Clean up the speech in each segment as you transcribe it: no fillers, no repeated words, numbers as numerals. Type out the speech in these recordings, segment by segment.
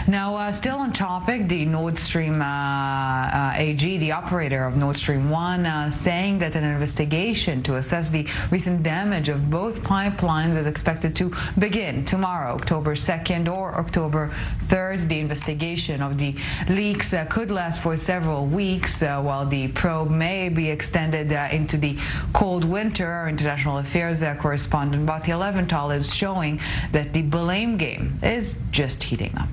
Now, still on topic, the Nord Stream AG, the operator of Nord Stream 1, saying that an investigation to assess the recent damage of both pipelines is expected to begin tomorrow, October 2nd or October 3rd. The investigation of the leaks could last for several weeks, while the probe may be extended into the cold winter. Our international affairs correspondent Batya Leventhal is showing that the blame game is just heating up.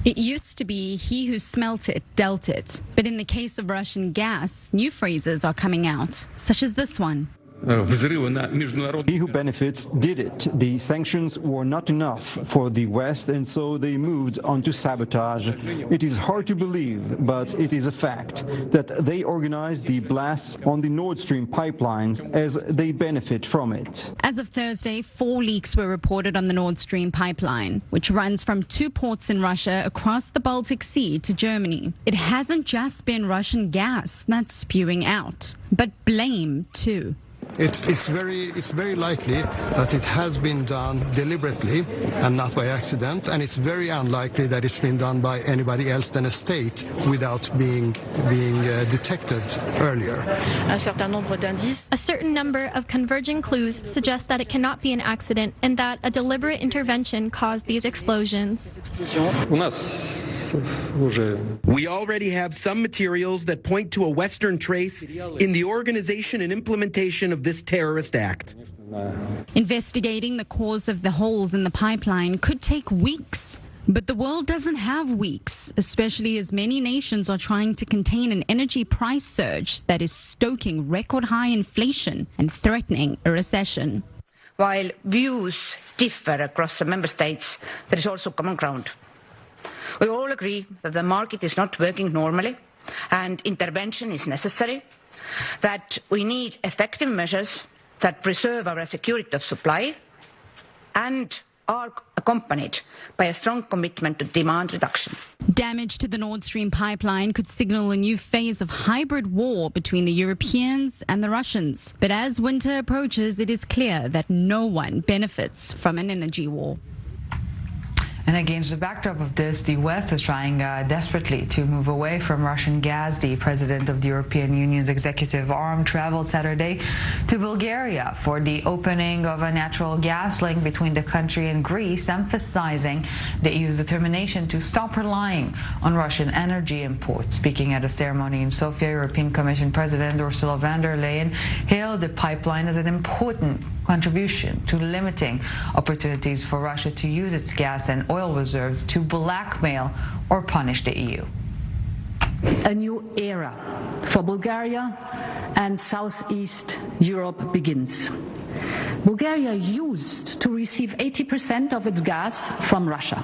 It used to be he who smelt it dealt it. But in the case of Russian gas, new phrases are coming out, such as this one. He who benefits did it. The sanctions were not enough for the West, and so they moved on to sabotage. It is hard to believe, but it is a fact that they organized the blasts on the Nord Stream pipelines as they benefit from it. As of Thursday, 4 leaks were reported on the Nord Stream pipeline, which runs from 2 ports in Russia across the Baltic Sea to Germany. It hasn't just been Russian gas that's spewing out, but blame too. It's very likely that it has been done deliberately and not by accident, and it's very unlikely that it's been done by anybody else than a state without being detected earlier. A certain number of converging clues suggest that it cannot be an accident and that a deliberate intervention caused these explosions. We already have some materials that point to a Western trace in the organization and implementation of this terrorist act. Investigating the cause of the holes in the pipeline could take weeks. But the world doesn't have weeks, especially as many nations are trying to contain an energy price surge that is stoking record high inflation and threatening a recession. While views differ across the member states, there is also common ground. We all agree that the market is not working normally and intervention is necessary, that we need effective measures that preserve our security of supply and are accompanied by a strong commitment to demand reduction. Damage to the Nord Stream pipeline could signal a new phase of hybrid war between the Europeans and the Russians. But as winter approaches, it is clear that no one benefits from an energy war. And against the backdrop of this, the West is trying desperately to move away from Russian gas. The president of the European Union's executive arm traveled Saturday to Bulgaria for the opening of a natural gas link between the country and Greece, emphasizing the EU's determination to stop relying on Russian energy imports. Speaking at a ceremony in Sofia, European Commission President Ursula von der Leyen hailed the pipeline as an important contribution to limiting opportunities for Russia to use its gas and oil reserves to blackmail or punish the EU. A new era for Bulgaria and Southeast Europe begins. Bulgaria used to receive 80% of its gas from Russia.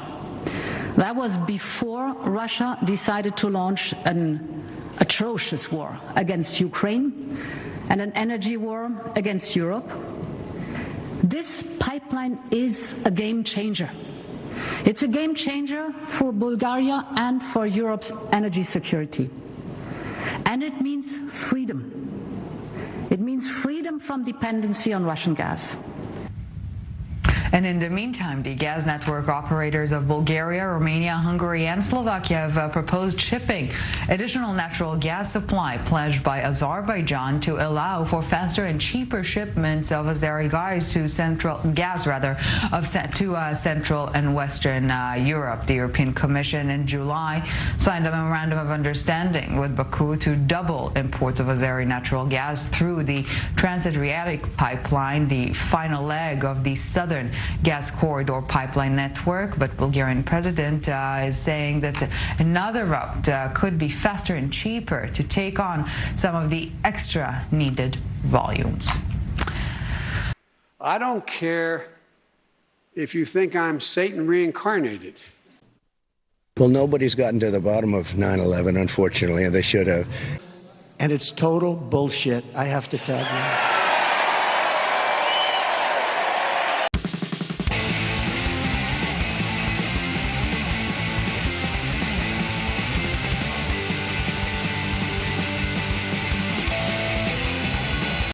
That was before Russia decided to launch an atrocious war against Ukraine and an energy war against Europe. This pipeline is a game changer. It's a game changer for Bulgaria and for Europe's energy security. And it means freedom. It means freedom from dependency on Russian gas. And in the meantime, the gas network operators of Bulgaria, Romania, Hungary, and Slovakia have proposed shipping additional natural gas supply pledged by Azerbaijan to allow for faster and cheaper shipments of Azeri gas to Central and Western Europe. The European Commission in July signed a memorandum of understanding with Baku to double imports of Azeri natural gas through the Trans-Adriatic pipeline, the final leg of the southern gas corridor pipeline network. But Bulgarian president is saying that another route could be faster and cheaper to take on some of the extra needed volumes. I don't care if you think I'm Satan reincarnated. Well, nobody's gotten to the bottom of 9/11, unfortunately, and they should have. And it's total bullshit, I have to tell you.